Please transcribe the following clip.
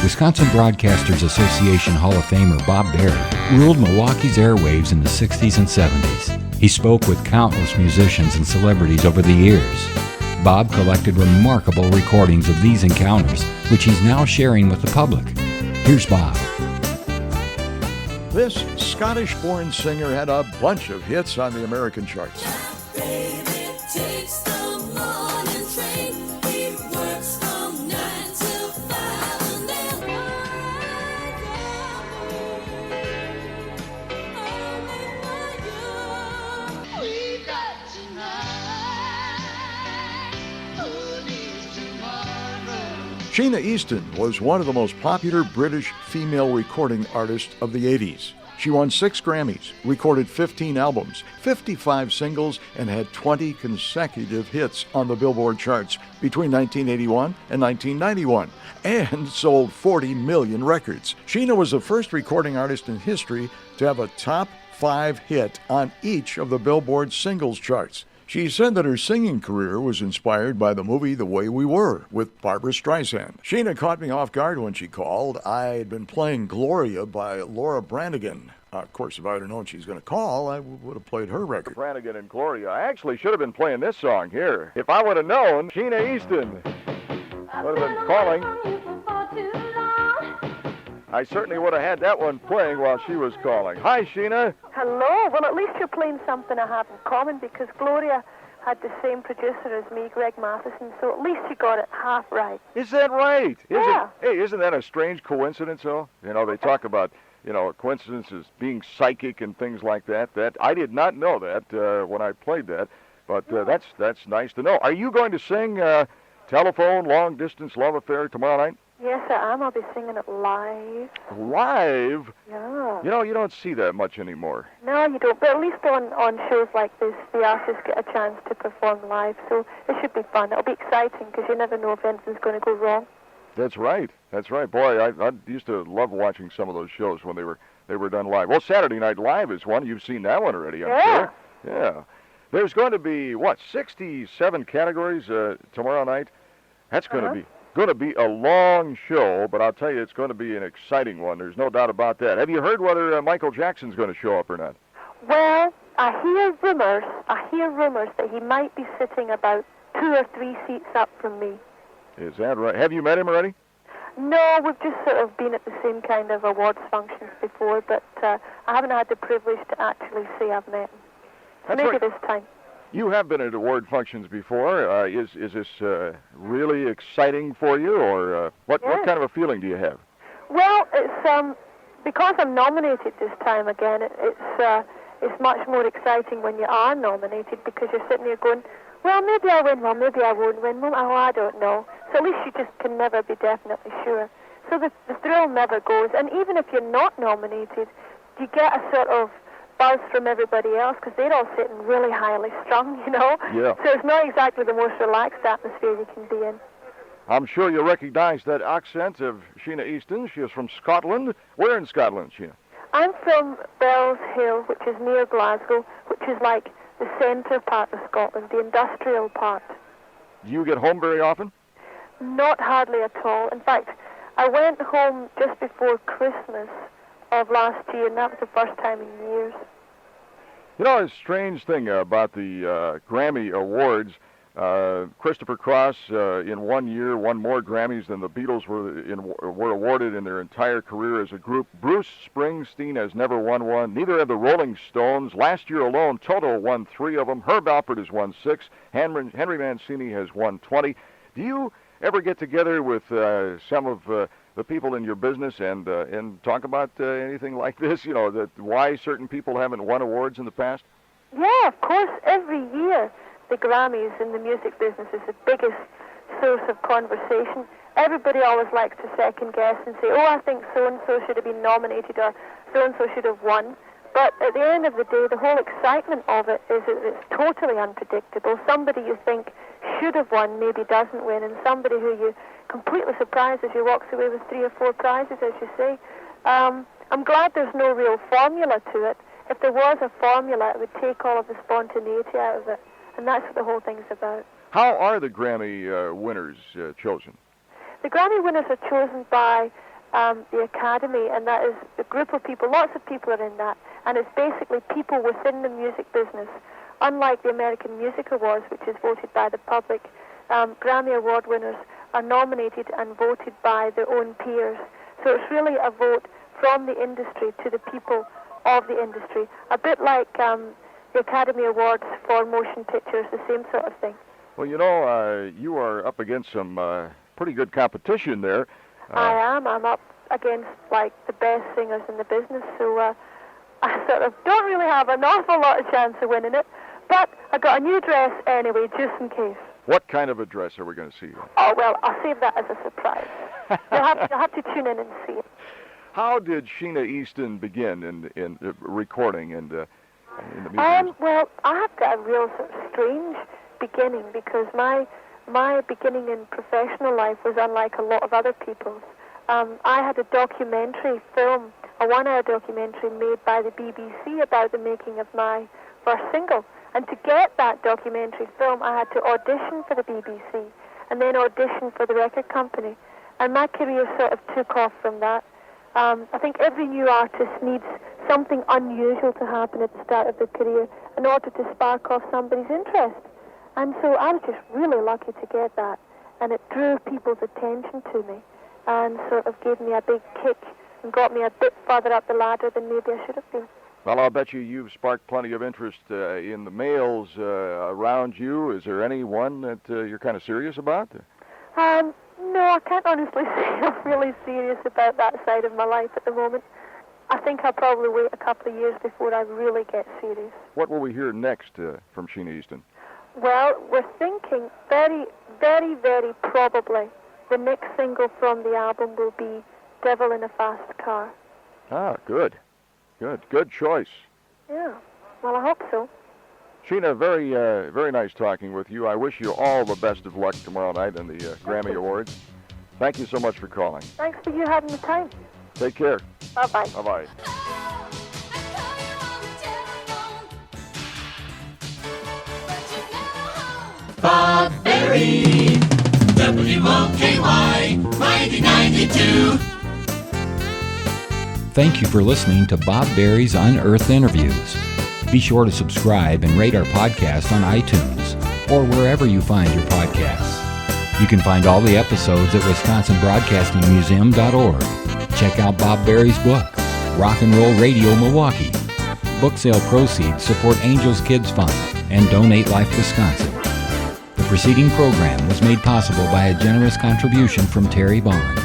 Wisconsin Broadcasters Association Hall of Famer Bob Berry ruled Milwaukee's airwaves in the 60s and 70s. He spoke with countless musicians and celebrities over the years. Bob collected remarkable recordings of these encounters, which he's now sharing with the public. Here's Bob. This Scottish-born singer had a bunch of hits on the American charts. Sheena Easton was one of the most popular British female recording artists of the 80s. She won 6 Grammys, recorded 15 albums, 55 singles, and had 20 consecutive hits on the Billboard charts between 1981 and 1991, and sold 40 million records. Sheena was the first recording artist in history to have a top 5 hit on each of the Billboard singles charts. She said that her singing career was inspired by the movie The Way We Were with Barbra Streisand. Sheena caught me off guard when she called. I had been playing Gloria by Laura Branigan. Of course, if I had known she was going to call, I would have played her record. Branigan and Gloria. I actually should have been playing this song here. If I would have known, Sheena Easton would have been calling. I certainly would have had that one playing while she was calling. Hi, Sheena. Hello. Well, at least you're playing something I have in common, because Gloria had the same producer as me, Greg Matheson, so at least you got it half right. Is that right? Yeah. Hey, isn't that a strange coincidence, though? You know, they talk about, coincidences being psychic and things like that. That I did not know that when I played that, but that's nice to know. Are you going to sing Telephone Long Distance Love Affair tomorrow night? Yes, I am. I'll be singing it live. Live? Yeah. You don't see that much anymore. No, you don't. But at least on shows like this, the artists get a chance to perform live. So it should be fun. It'll be exciting because you never know if anything's going to go wrong. That's right. Boy, I used to love watching some of those shows when they were done live. Well, Saturday Night Live is one. You've seen that one already, I'm sure. Yeah. There's going to be, 67 categories tomorrow night? That's going to be a long show, but I'll tell you, it's going to be an exciting one. There's no doubt about that. Have you heard whether Michael Jackson's going to show up or not? Well, I hear rumors that he might be sitting about 2 or 3 seats up from me. Is that right? Have you met him already? No, we've just sort of been at the same kind of awards functions before, but I haven't had the privilege to actually say I've met him. That's Maybe right. this time. You have been at award functions before. Is this really exciting for you, or what kind of a feeling do you have? Well, it's because I'm nominated this time again. It's much more exciting when you are nominated, because you're sitting there going, well, maybe I'll win, well, maybe I won't win, well, I don't know. So at least you just can never be definitely sure. So the thrill never goes. And even if you're not nominated, you get a sort of buzz from everybody else, because they're all sitting really highly strung, Yeah. So it's not exactly the most relaxed atmosphere you can be in. I'm sure you'll recognize that accent of Sheena Easton. She is from Scotland. Where in Scotland, Sheena? I'm from Bells Hill, which is near Glasgow, which is like the centre part of Scotland, the industrial part. Do you get home very often? Not hardly at all. In fact, I went home just before Christmas of last year, and that was the first time in years. A strange thing about the Grammy Awards, Christopher Cross in 1 year won more Grammys than the Beatles were awarded in their entire career as a group. Bruce Springsteen has never won one. Neither have the Rolling Stones. Last year alone, Toto won 3 of them. Herb Alpert has won 6. Henry Mancini has won 20. Do you ever get together with some of the people in your business and talk about anything like this? Why certain people haven't won awards in the past? Yeah, of course. Every year, the Grammys in the music business is the biggest source of conversation. Everybody always likes to second guess and say, oh, I think so-and-so should have been nominated, or so-and-so should have won. But at the end of the day, the whole excitement of it is that it's totally unpredictable. Somebody you think should have won maybe doesn't win, and somebody who you completely surprised as you walks away with 3 or 4 prizes, as you say. I'm glad there's no real formula to it. If there was a formula, it would take all of the spontaneity out of it, and that's what the whole thing's about. How are the Grammy winners chosen? The Grammy winners are chosen by the Academy, and that is a group of people, lots of people are in that, and it's basically people within the music business. Unlike the American Music Awards, which is voted by the public, Grammy Award winners are nominated and voted by their own peers. So it's really a vote from the industry to the people of the industry, a bit like the Academy Awards for motion pictures, the same sort of thing. Well, you know, you are up against some pretty good competition there. I am. I'm up against, like, the best singers in the business, so I sort of don't really have an awful lot of chance of winning it. But I got a new dress anyway, just in case. What kind of a dress are we going to see? Oh, well, I'll save that as a surprise. You'll have to tune in and see it. How did Sheena Easton begin in recording and in the music? Well, I have got a real sort of strange beginning, because my beginning in professional life was unlike a lot of other people's. I had a documentary film, a 1-hour documentary made by the BBC about the making of my first single. And to get that documentary film, I had to audition for the BBC and then audition for the record company. And my career sort of took off from that. I think every new artist needs something unusual to happen at the start of their career in order to spark off somebody's interest. And so I was just really lucky to get that. And it drew people's attention to me and sort of gave me a big kick and got me a bit further up the ladder than maybe I should have been. Well, I'll bet you've sparked plenty of interest in the males around you. Is there any one that you're kind of serious about? No, I can't honestly say I'm really serious about that side of my life at the moment. I think I'll probably wait a couple of years before I really get serious. What will we hear next from Sheena Easton? Well, we're thinking very, very, very probably the next single from the album will be Devil in a Fast Car. Ah, good. Good choice. Yeah, well, I hope so. Sheena, very nice talking with you. I wish you all the best of luck tomorrow night in the Grammy Awards. Thank you so much for calling. Thanks for you having the time. Take care. Bye-bye. Bye-bye. Bob Berry, WOKY 9092. Thank you for listening to Bob Berry's Unearthed Interviews. Be sure to subscribe and rate our podcast on iTunes or wherever you find your podcasts. You can find all the episodes at WisconsinBroadcastingMuseum.org. Check out Bob Berry's book, Rock and Roll Radio Milwaukee. Book sale proceeds support Angels Kids Fund and Donate Life Wisconsin. The preceding program was made possible by a generous contribution from Terry Bond.